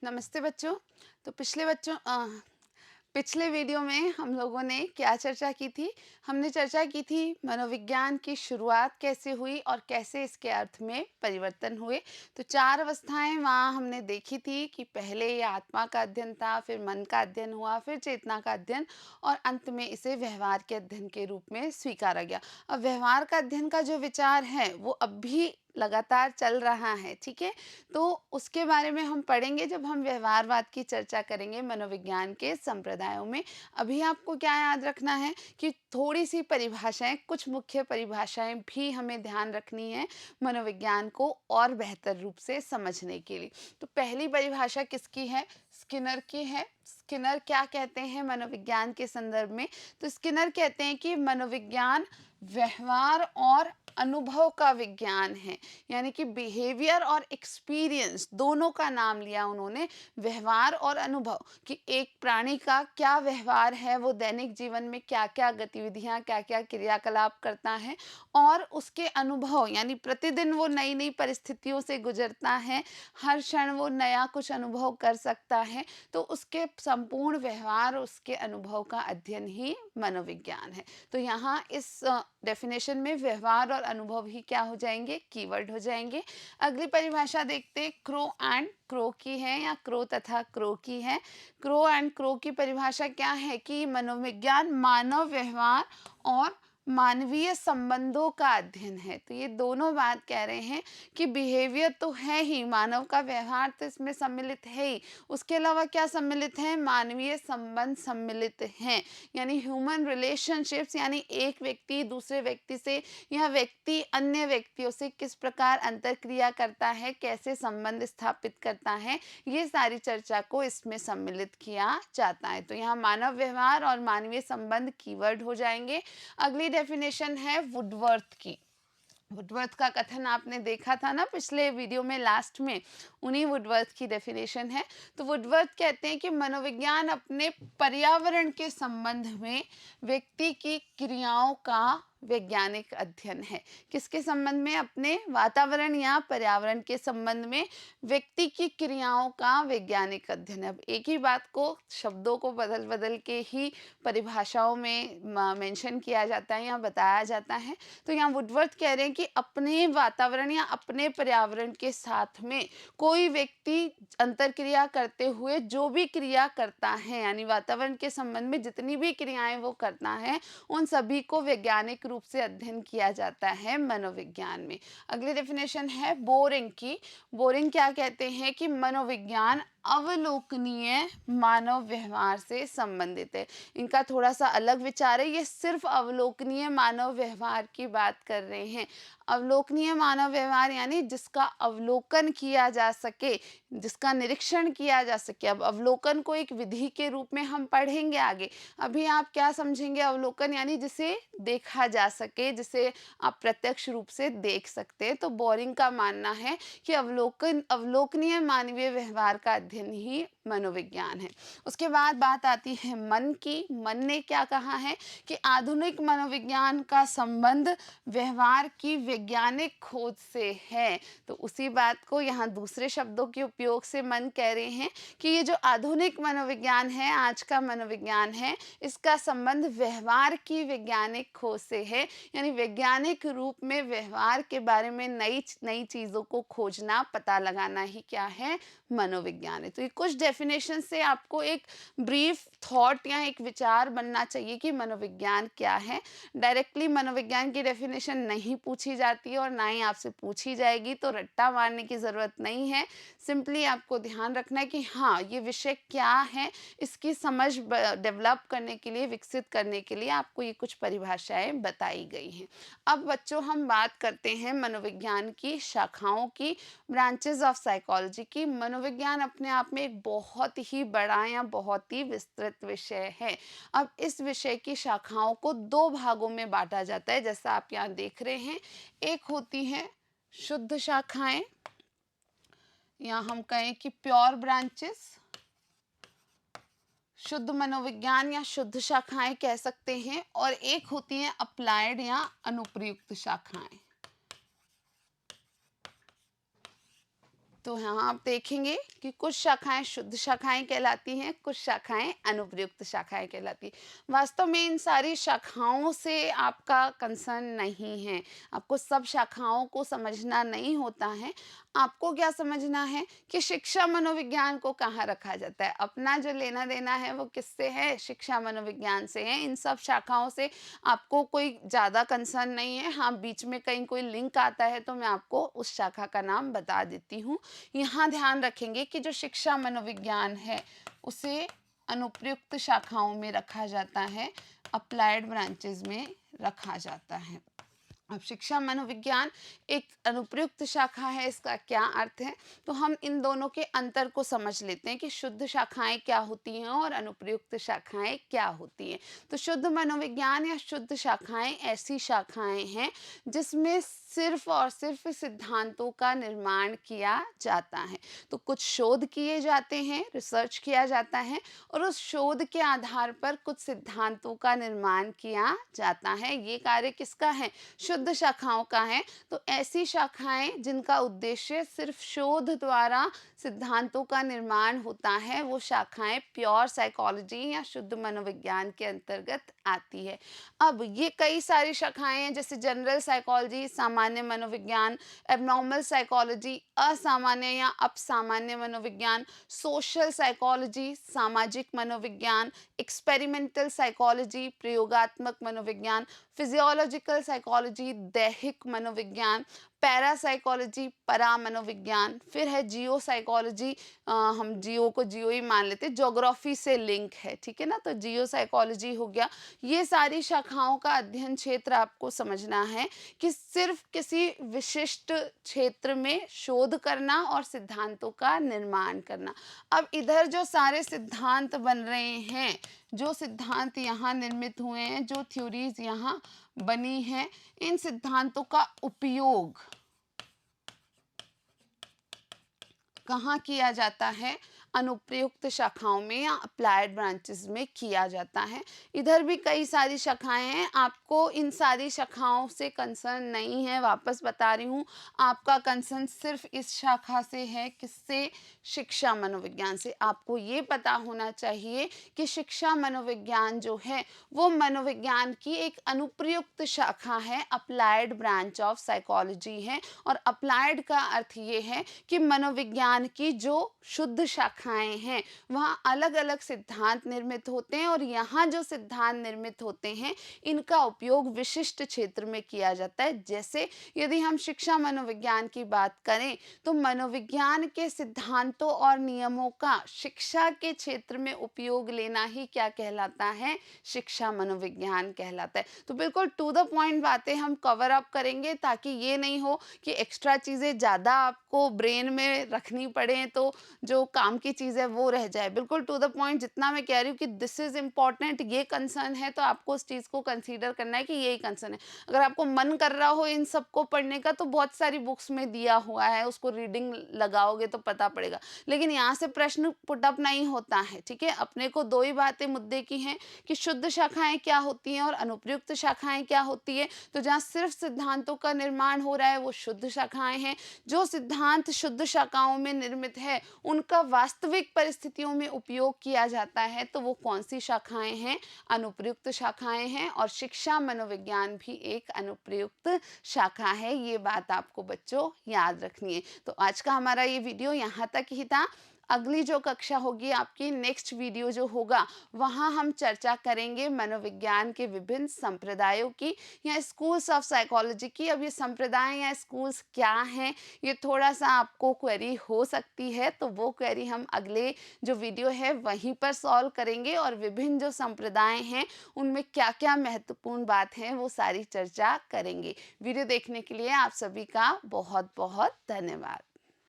नमस्ते बच्चों। तो पिछले वीडियो में हम लोगों ने क्या चर्चा की थी? हमने चर्चा की थी मनोविज्ञान की शुरुआत कैसे हुई और कैसे इसके अर्थ में परिवर्तन हुए। तो 4 अवस्थाएँ वहाँ हमने देखी थी कि पहले ये आत्मा का अध्ययन था, फिर मन का अध्ययन हुआ, फिर चेतना का अध्ययन और अंत में इसे व्यवहार के अध्ययन के रूप में स्वीकारा गया। अब व्यवहार का अध्ययन का जो विचार है वो अब भी लगातार चल रहा है, ठीक है? तो उसके बारे में हम पढ़ेंगे जब हम व्यवहारवाद की चर्चा करेंगे मनोविज्ञान के संप्रदायों में। अभी आपको क्या याद रखना है कि थोड़ी-सी परिभाषाएँ, कुछ मुख्य परिभाषाएँ भी हमें ध्यान रखनी है मनोविज्ञान को और बेहतर रूप से समझने के लिए। तो पहली परिभाषा किसकी है? स्किनर की है। स्किनर क्या कहते हैं मनोविज्ञान के संदर्भ में? तो स्किनर कहते हैं कि मनोविज्ञान व्यवहार और अनुभव का विज्ञान है। यानी कि बिहेवियर और एक्सपीरियंस दोनों का नाम लिया उन्होंने, व्यवहार और अनुभव, कि एक प्राणी का क्या व्यवहार है, वो दैनिक जीवन में क्या-क्या गतिविधियाँ, क्या-क्या क्रियाकलाप करता है और उसके अनुभव यानी प्रतिदिन वो नई-नई परिस्थितियों से गुज़रता है, हर क्षण वो नया कुछ अनुभव कर सकता है, तो उसके संपूर्ण व्यवहार, उसके अनुभव का अध्ययन ही मनोविज्ञान है। तो यहाँ इस डेफिनेशन में व्यवहार और अनुभव ही क्या हो जाएंगे? कीवर्ड हो जाएंगे। अगली परिभाषा देखते हैं, क्रो एंड क्रो की है या क्रो तथा क्रो की है। क्रो एंड क्रो की परिभाषा क्या है कि मनोविज्ञान मानव व्यवहार और मानवीय संबंधों का अध्ययन है। तो ये दोनों बात कह रहे हैं कि बिहेवियर तो है ही, मानव का व्यवहार तो इसमें सम्मिलित है ही, उसके अलावा क्या सम्मिलित है? मानवीय संबंध सम्मिलित हैं। यानी ह्यूमन रिलेशनशिप्स, यानी एक व्यक्ति दूसरे व्यक्ति से या व्यक्ति अन्य व्यक्तियों से किस प्रकार अंतरक्रिया करता है, कैसे संबंध स्थापित करता है, ये सारी चर्चा को इसमें सम्मिलित किया जाता है। तो यहाँ मानव व्यवहार और मानवीय संबंध कीवर्ड हो जाएंगे। अगली डेफिनेशन है वुडवर्थ की। वुडवर्थ का कथन आपने देखा था ना पिछले वीडियो में, लास्ट में, उन्हीं वुडवर्थ की डेफिनेशन है। तो वुडवर्थ कहते हैं कि मनोविज्ञान अपने पर्यावरण के संबंध में व्यक्ति की क्रियाओं का वैज्ञानिक अध्ययन है। किसके संबंध में? अपने वातावरण या पर्यावरण के संबंध में व्यक्ति की क्रियाओं का वैज्ञानिक अध्ययन है। अब एक ही बात को शब्दों को बदल बदल के ही परिभाषाओं में मेंशन किया जाता है या बताया जाता है। तो यहाँ वुडवर्थ कह रहे हैं कि अपने वातावरण या अपने पर्यावरण के साथ में कोई व्यक्ति अंतरक्रिया करते हुए जो भी क्रिया करता है, यानी वातावरण के संबंध में जितनी भी क्रियाएं वो करता है, उन सभी को वैज्ञानिक रूप से अध्ययन किया जाता है मनोविज्ञान में। अगली डेफिनेशन है बोरिंग की। बोरिंग क्या कहते हैं कि मनोविज्ञान अवलोकनीय मानव व्यवहार से संबंधित है। इनका थोड़ा सा अलग विचार है, ये सिर्फ अवलोकनीय मानव व्यवहार की बात कर रहे हैं। अवलोकनीय मानव व्यवहार यानी जिसका अवलोकन किया जा सके, जिसका निरीक्षण किया जा सके। अब अवलोकन को एक विधि के रूप में हम पढ़ेंगे आगे। अभी आप क्या समझेंगे? अवलोकन यानी जिसे देखा जा सके, जिसे आप प्रत्यक्ष रूप से देख सकते हैं। तो बोरिंग का मानना है कि अवलोकनीय मानवीय व्यवहार का अध्ययन ही मनोविज्ञान है। उसके बाद बात आती है मन की। मन ने क्या कहा है कि आधुनिक मनोविज्ञान का संबंध व्यवहार की वैज्ञानिक खोज से है। तो उसी बात को यहाँ दूसरे शब्दों के उपयोग से मन कह रहे हैं कि ये जो आधुनिक मनोविज्ञान है, आज का मनोविज्ञान है, इसका संबंध व्यवहार की वैज्ञानिक खोज से है। यानी वैज्ञानिक रूप में व्यवहार के बारे में नई नई चीज़ों को खोजना, पता लगाना ही क्या है? मनोविज्ञान है। तो ये कुछ डेफिनेशन से आपको एक ब्रीफ थॉट या एक विचार बनना चाहिए कि मनोविज्ञान क्या है। डायरेक्टली मनोविज्ञान की डेफिनेशन नहीं पूछी जाती है और ना ही आपसे पूछी जाएगी, तो रट्टा मारने की ज़रूरत नहीं है। सिंपली आपको ध्यान रखना है कि हाँ, ये विषय क्या है, इसकी समझ डेवलप करने के लिए, विकसित करने के लिए आपको ये कुछ परिभाषाएं बताई गई हैं। अब बच्चों हम बात करते हैं मनोविज्ञान की शाखाओं की, ब्रांचेस ऑफ साइकोलॉजी की। मनोविज्ञान अपने आप में एक बहुत ही बड़ा या बहुत ही विस्तृत विषय है। अब इस विषय की शाखाओं को 2 भागों में बांटा जाता है, जैसा आप यहाँ देख रहे हैं। एक होती हैं शुद्ध शाखाएं, या हम कहें कि प्योर ब्रांचेस, शुद्ध मनोविज्ञान या शुद्ध शाखाएं कह सकते हैं। और एक होती हैं अप्लाइड या अनुप्रयुक्त शाखाएं। तो यहाँ आप देखेंगे कि कुछ शाखाएँ शुद्ध शाखाएँ कहलाती हैं, कुछ शाखाएँ अनुप्रयुक्त शाखाएँ कहलाती हैं। वास्तव में इन सारी शाखाओं से आपका कंसर्न नहीं है, आपको सब शाखाओं को समझना नहीं होता है। आपको क्या समझना है कि शिक्षा मनोविज्ञान को कहाँ रखा जाता है। अपना जो लेना-देना है वो किससे है? शिक्षा मनोविज्ञान से है। इन सब शाखाओं से आपको कोई ज़्यादा कंसर्न नहीं है। हाँ, बीच में कहीं कोई लिंक आता है तो मैं आपको उस शाखा का नाम बता देती हूँ। यहाँ ध्यान रखेंगे कि जो शिक्षा मनोविज्ञान है उसे अनुप्रयुक्त शाखाओं में रखा जाता है, अप्लाइड ब्रांचेस में रखा जाता है। अब शिक्षा मनोविज्ञान एक अनुप्रयुक्त शाखा है, इसका क्या अर्थ है? तो हम इन दोनों के अंतर को समझ लेते हैं कि शुद्ध शाखाएं क्या होती हैं और अनुप्रयुक्त शाखाएं क्या होती हैं। तो शुद्ध मनोविज्ञान या शुद्ध शाखाएं ऐसी शाखाएं हैं जिसमें सिर्फ और सिर्फ सिद्धांतों का निर्माण किया जाता है। तो कुछ शोध किए जाते हैं, रिसर्च किया जाता है और उस शोध के आधार पर कुछ सिद्धांतों का निर्माण किया जाता है। ये कार्य किसका है? शुद्ध शाखाओं का है। तो ऐसी शाखाएं जिनका उद्देश्य सिर्फ शोध द्वारा सिद्धांतों का निर्माण होता है, वो शाखाएं प्योर साइकोलॉजी या शुद्ध मनोविज्ञान के अंतर्गत आती है। अब ये कई सारी शाखाएं हैं, जैसे जनरल साइकोलॉजी, सामान्य मनोविज्ञान, एबनॉर्मल साइकोलॉजी, असामान्य या अपसामान्य मनोविज्ञान, सोशल साइकोलॉजी, सामाजिक मनोविज्ञान, एक्सपेरिमेंटल साइकोलॉजी, प्रयोगात्मक मनोविज्ञान, फिजियोलॉजिकल साइकोलॉजी, दैहिक मनोविज्ञान, पैरासाइकोलॉजी, परा मनोविज्ञान, फिर है जियो साइकोलॉजी। हम जियो को जियो ही मान लेते हैं, ज्योग्राफी से लिंक है, ठीक है ना, तो जियो साइकोलॉजी हो गया। ये सारी शाखाओं का अध्ययन क्षेत्र आपको समझना है कि सिर्फ किसी विशिष्ट क्षेत्र में शोध करना और सिद्धांतों का निर्माण करना। अब इधर जो सारे सिद्धांत बन रहे हैं, जो सिद्धांत यहाँ निर्मित हुए हैं, जो थ्योरीज यहाँ बनी हैं, इन सिद्धांतों का उपयोग कहाँ किया जाता है? अनुप्रयुक्त शाखाओं में या अप्लाइड ब्रांचेस में किया जाता है। इधर भी कई सारी शाखाएं हैं, आपको इन सारी शाखाओं से कंसर्न नहीं है, वापस बता रही हूँ। आपका कंसर्न सिर्फ इस शाखा से है, किससे? शिक्षा मनोविज्ञान से। आपको ये पता होना चाहिए कि शिक्षा मनोविज्ञान जो है वो मनोविज्ञान की एक अनुप्रयुक्त शाखा है, अप्लाइड ब्रांच ऑफ साइकोलॉजी है। और अप्लाइड का अर्थ ये है कि मनोविज्ञान की जो शुद्ध शाखाएं हैं वहाँ अलग अलग सिद्धांत निर्मित होते हैं और यहाँ जो सिद्धांत निर्मित होते हैं इनका उपयोग विशिष्ट क्षेत्र में किया जाता है। जैसे यदि हम शिक्षा मनोविज्ञान की बात करें तो मनोविज्ञान के सिद्धांतों और नियमों का शिक्षा के क्षेत्र में उपयोग लेना ही क्या कहलाता है? शिक्षा मनोविज्ञान कहलाता है। तो बिल्कुल टू द पॉइंट बातें हम कवर अप करेंगे ताकि ये नहीं हो कि एक्स्ट्रा चीज़ें ज़्यादा आपको ब्रेन में रखनी पड़े तो जो काम की चीज़ है वो रह जाए। बिल्कुल टू द पॉइंट जितना मैं कह रही हूँ कि दिस इज़ इम्पॉर्टेंट, ये कंसर्न है तो आपको उस चीज़ को कंसीडर करना है कि यही कंसर्न है। अगर आपको मन कर रहा हो इन सब को पढ़ने का तो बहुत सारी बुक्स में दिया हुआ है, उसको रीडिंग लगाओगे तो पता पड़ेगा। लेकिन यहाँ से प्रश्न पुट अप नहीं होता है, ठीक है। अपने को दो ही बातें मुद्दे की हैं कि शुद्ध शाखाएं क्या होती हैं और अनुप्रयुक्त शाखाएं क्या होती है। तो जहाँ सिर्फ सिद्धांतों का निर्माण हो रहा है वो शुद्ध शाखाएं हैं। जो सिद्धांत शुद्ध शाखाओं में निर्मित है उनका वास्तविक परिस्थितियों में उपयोग किया जाता है तो वो कौन सी शाखाएं हैं? अनुप्रयुक्त शाखाएं हैं। और शिक्षा मनोविज्ञान भी एक अनुप्रयुक्त शाखा है, ये बात आपको बच्चों याद रखनी है। तो आज का हमारा ये वीडियो यहाँ तक ही था। अगली जो कक्षा होगी आपकी, नेक्स्ट वीडियो जो होगा वहाँ हम चर्चा करेंगे मनोविज्ञान के विभिन्न संप्रदायों की या स्कूल्स ऑफ साइकोलॉजी की। अब ये संप्रदाय या स्कूल्स क्या हैं, ये थोड़ा सा आपको क्वेरी हो सकती है, तो वो क्वेरी हम अगले जो वीडियो है वहीं पर सॉल्व करेंगे और विभिन्न जो संप्रदाय हैं उनमें क्या क्या महत्वपूर्ण बात है वो सारी चर्चा करेंगे। वीडियो देखने के लिए आप सभी का बहुत बहुत धन्यवाद।